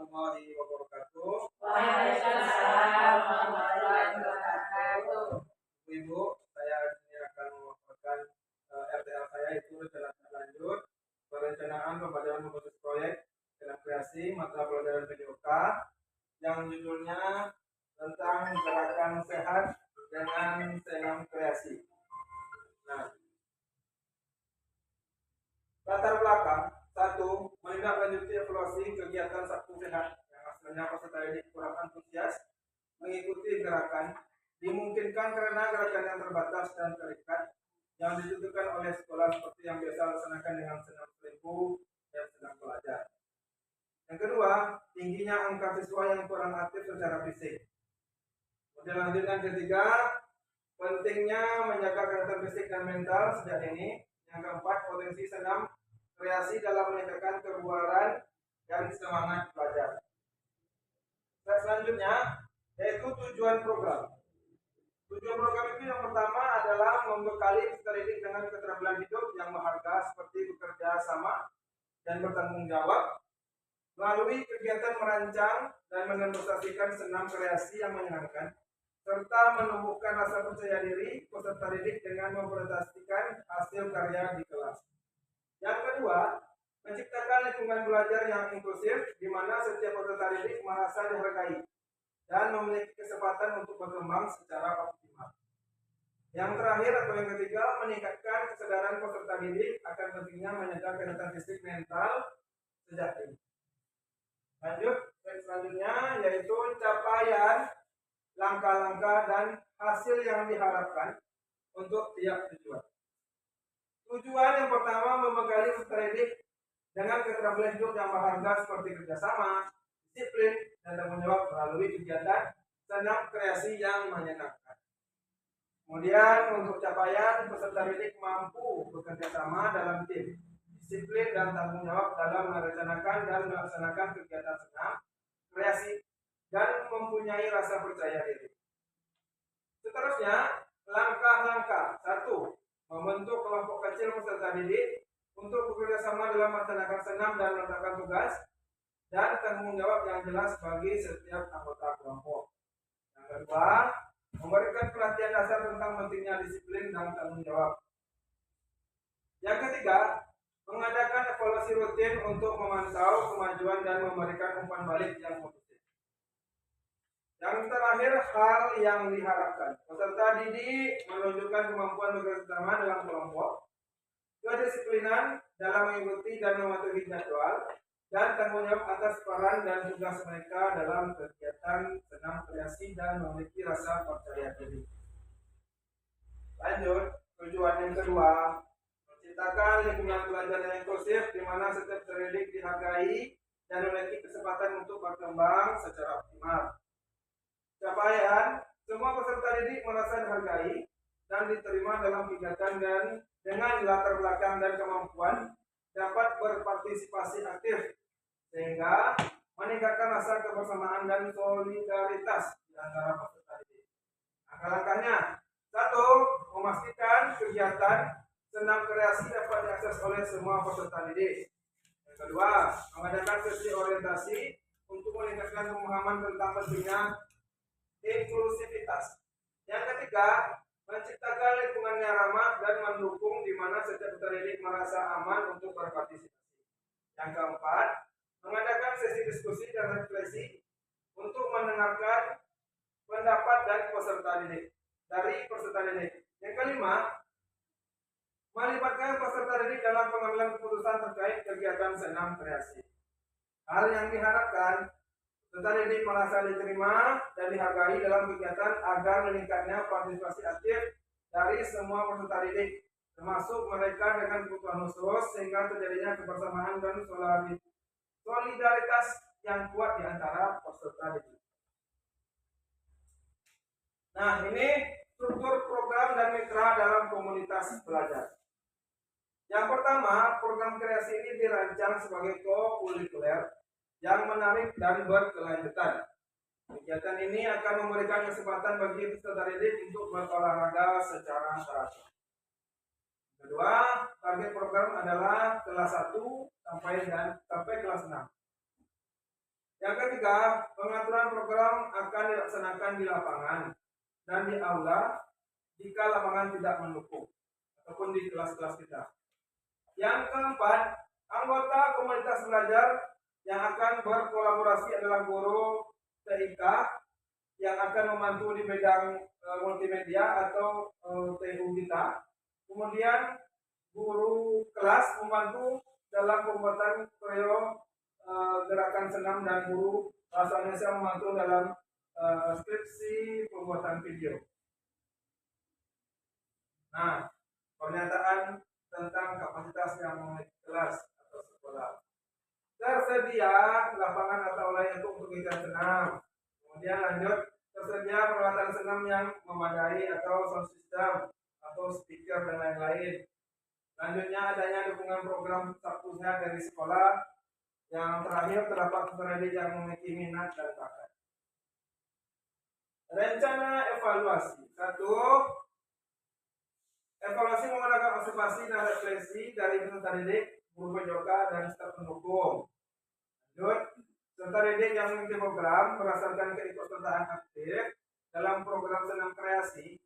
warahmatullahi wabarakatuh. Waalaikumsalam warahmatullahi wabarakatuh. Ibu, saya ini akan memaparkan RTL saya itu rencana lanjut perencanaan pembacaan berbasis proyek dalam kreasi mata pelajaran PJOK yang judulnya tentang gerakan sehat dengan senam kreasi. Nah, latar belakang satu, menindaklanjuti evaluasi kegiatan Sabtu Sehat yang hasilnya peserta didik kurang antusias mengikuti gerakan, dimungkinkan karena gerakan yang terbatas dan terikat yang ditentukan oleh sekolah seperti yang biasa dilaksanakan dengan senam selimpu dan senam belajar. Yang kedua, tingginya angka siswa yang kurang aktif secara fisik. Kemudian lanjut yang ketiga, pentingnya menjaga kesehatan fisik dan mental sejak ini. Yang keempat, potensi senam kreasi dalam meningkatkan kebugaran dan semangat belajar. Selanjutnya yaitu tujuan program. Tujuan program itu yang pertama adalah membekali peserta didik dengan keterampilan hidup yang berharga seperti bekerja sama dan bertanggung jawab melalui kegiatan merancang dan mendemonstrasikan senam kreasi yang menyenangkan serta menumbuhkan rasa percaya diri peserta didik dengan mempresentasikan hasil karya di kelas. Yang kedua, menciptakan lingkungan belajar yang inklusif di mana setiap peserta didik merasa dihargai dan memiliki kesempatan untuk berkembang secara optimal. Yang terakhir atau yang ketiga, meningkatkan kesadaran peserta didik akan pentingnya menjaga kesehatan fisik mental sejak dini. Lanjut, selanjutnya yaitu capaian, langkah-langkah dan hasil yang diharapkan untuk tiap tujuan. Tujuan yang pertama, membekali peserta didik dengan keterampilan hidup yang berharga seperti kerjasama, disiplin, dan tanggung jawab melalui kegiatan senam kreasi yang menyenangkan. Kemudian untuk capaian, peserta didik mampu bekerja sama dalam tim, disiplin dan tanggung jawab dalam merencanakan dan melaksanakan kegiatan senam kreasi dan mempunyai rasa percaya diri. Seterusnya, langkah-langkah. 1. Membentuk kelompok kecil peserta didik untuk bekerja sama dalam melaksanakan senam dan meletakkan tugas dan tanggung jawab yang jelas bagi setiap anggota kelompok. Yang kedua, memberikan pelatihan dasar tentang pentingnya disiplin dan tanggung jawab. Yang ketiga, mengadakan evaluasi rutin untuk memantau kemajuan dan memberikan umpan balik yang positif. Yang terakhir, hal yang diharapkan. Peserta didik menunjukkan kemampuan bekerja sama dalam kelompok, kedisiplinan dalam mengikuti dan mematuhi jadwal, dan tanggung jawab atas peran dan tugas mereka dalam kegiatan senam kreasi dan memiliki rasa percaya diri. Lanjut, tujuan yang kedua, menciptakan lingkungan belajar yang inklusif di mana setiap peserta didik dihargai dan memiliki kesempatan untuk berkembang secara optimal. Capaian, semua peserta didik merasa dihargai dan diterima dalam kegiatan dan dengan latar belakang dan kemampuan dapat berpartisipasi aktif sehingga meningkatkan rasa kebersamaan dan solidaritas di antara peserta didik. Langkah-langkahnya, 1. Memastikan kegiatan senam kreasi dapat diakses oleh semua peserta didik. Yang kedua, mengadakan sesi orientasi untuk meningkatkan pemahaman tentang pentingnya inklusivitas. Yang ketiga, menciptakan lingkungan yang ramah dan mendukung di mana setiap peserta didik merasa aman untuk berpartisipasi. Yang keempat, mengadakan sesi diskusi dan refleksi untuk mendengarkan pendapat dan peserta didik dari peserta didik. Yang kelima, melibatkan peserta didik dalam pengambilan keputusan terkait kegiatan senam kreasi. Hal yang diharapkan, peserta didik merasa diterima dan dihargai dalam kegiatan agar meningkatnya partisipasi aktif dari semua peserta didik, termasuk mereka dengan kebutuhan khusus sehingga terjadinya kebersamaan dan solidaritas yang kuat di antara peserta didik. Nah, ini struktur program dan mitra dalam komunitas belajar. Yang pertama, program kreasi ini dirancang sebagai co-kurikuler yang menarik dan berkelanjutan. Kegiatan ini akan memberikan kesempatan bagi peserta didik untuk berolahraga secara teratur. Kedua, target program adalah kelas 1 sampai kelas 6. Yang ketiga, pengaturan program akan dilaksanakan di lapangan dan di aula jika lapangan tidak mendukung ataupun di kelas-kelas kita. Yang keempat, anggota komunitas belajar yang akan berkolaborasi adalah guru TIK yang akan membantu di bidang multimedia atau TU kita. Kemudian guru kelas membantu dalam pembuatan koreo gerakan senam dan guru bahasa Indonesia membantu dalam skripsi pembuatan video. Nah, pernyataan tentang kapasitas yang memiliki kelas atau sekolah. Tersedia lapangan atau lain untuk kegiatan senam. Kemudian lanjut, tersedia peralatan senam yang memadai atau sound system atau speaker dan lain-lain. Selanjutnya adanya dukungan program Sabtu Sehat dari sekolah. Yang terakhir terdapat peserta didik yang memiliki minat dan bakat. Rencana evaluasi. 1. Evaluasi menggunakan observasi dan refleksi dari peserta didik, guru PJOK dan staf pendukung. Lanjut, peserta didik yang mengikuti program berdasarkan keikutsertaan aktif dalam program senam kreasi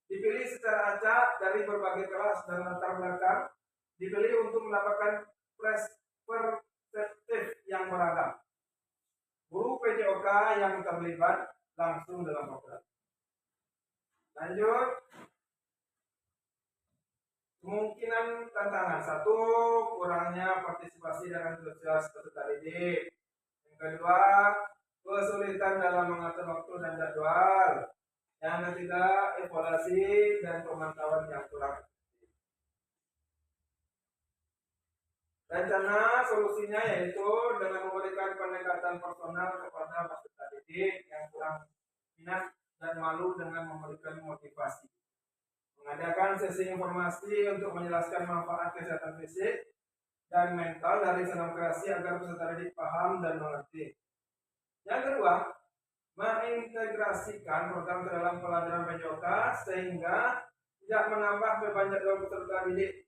dipilih secara acak dari berbagai kelas dan latar belakang, dipilih untuk mendapatkan perspektif yang beragam. Guru PJOK yang terlibat langsung dalam program. Lanjut, kemungkinan tantangan. 1. Kurangnya partisipasi dan antusias peserta didik. Yang kedua, kesulitan dalam mengatur waktu dan jadwal. Yang ketiga, evaluasi dan pemantauan yang kurang. Rencana solusinya yaitu dengan memberikan pendekatan personal kepada peserta didik yang kurang minat dan malu dengan memberikan motivasi. Mengadakan sesi informasi untuk menjelaskan manfaat kesehatan fisik dan mental dari senam kreasi agar peserta didik paham dan mengerti. Yang kedua, mengintegrasikan program ke dalam pelajaran PJOK sehingga tidak menambah beban jadwal peserta didik.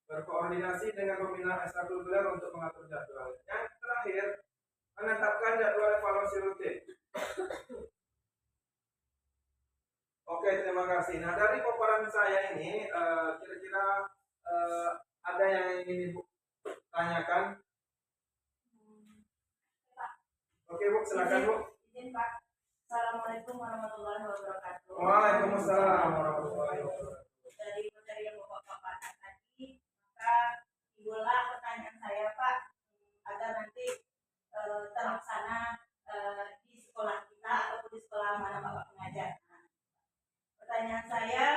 Berkoordinasi dengan pembina ekstrakurikuler untuk mengatur jadwal. Yang terakhir, menetapkan jadwal evaluasi rutin. Oke, terima kasih. Nah, dari paparan saya ini, kira-kira ada yang ingin Ibu tanyakan? Oke, Bu, silakan, Bu. Izin, Pak. Assalamualaikum warahmatullahi wabarakatuh. Waalaikumsalam warahmatullahi wabarakatuh. Dari materi yang Bapak paparkan tadi, maka timbullah pertanyaan saya, Pak, agar nanti terlaksana di sekolah kita ataupun di sekolah mana Bapak mengajar. Pertanyaan saya,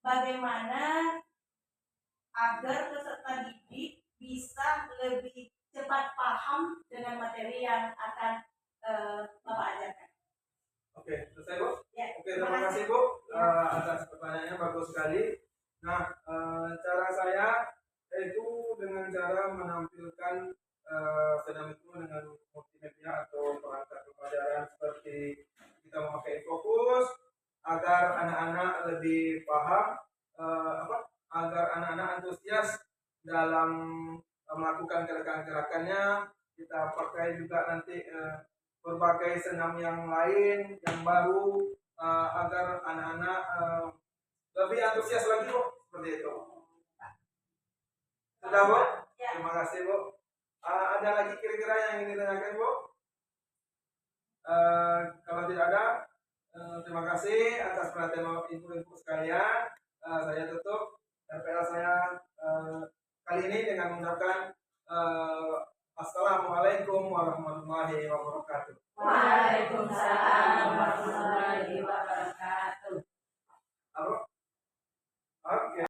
bagaimana agar peserta didik bisa lebih cepat paham dengan materi yang akan Bapak ajarkan? Oke, selesai, Bu? Ya, Oke, terima kasih, Bu, atas pertanyaannya, bagus sekali. Nah, cara saya yaitu dengan cara menampilkan senam itu dengan multimedia atau perangkat pembelajaran seperti kita memakai fokus agar anak-anak lebih paham, agar anak-anak antusias dalam melakukan gerakan-gerakannya. Kita pakai juga nanti berbagai senam yang lain yang baru agar anak-anak lebih antusias lagi, Bu, seperti itu. Sudah, Bu? Ya. Terima kasih, Bu. Ada lagi kira-kira yang ingin ditanyakan, Bu? Kalau tidak ada, terima kasih atas perhatian ibu-ibu sekalian. Saya tutup RPL saya kali ini dengan mengucapkan Assalamualaikum warahmatullahi wabarakatuh. Waalaikumsalam warahmatullahi wabarakatuh.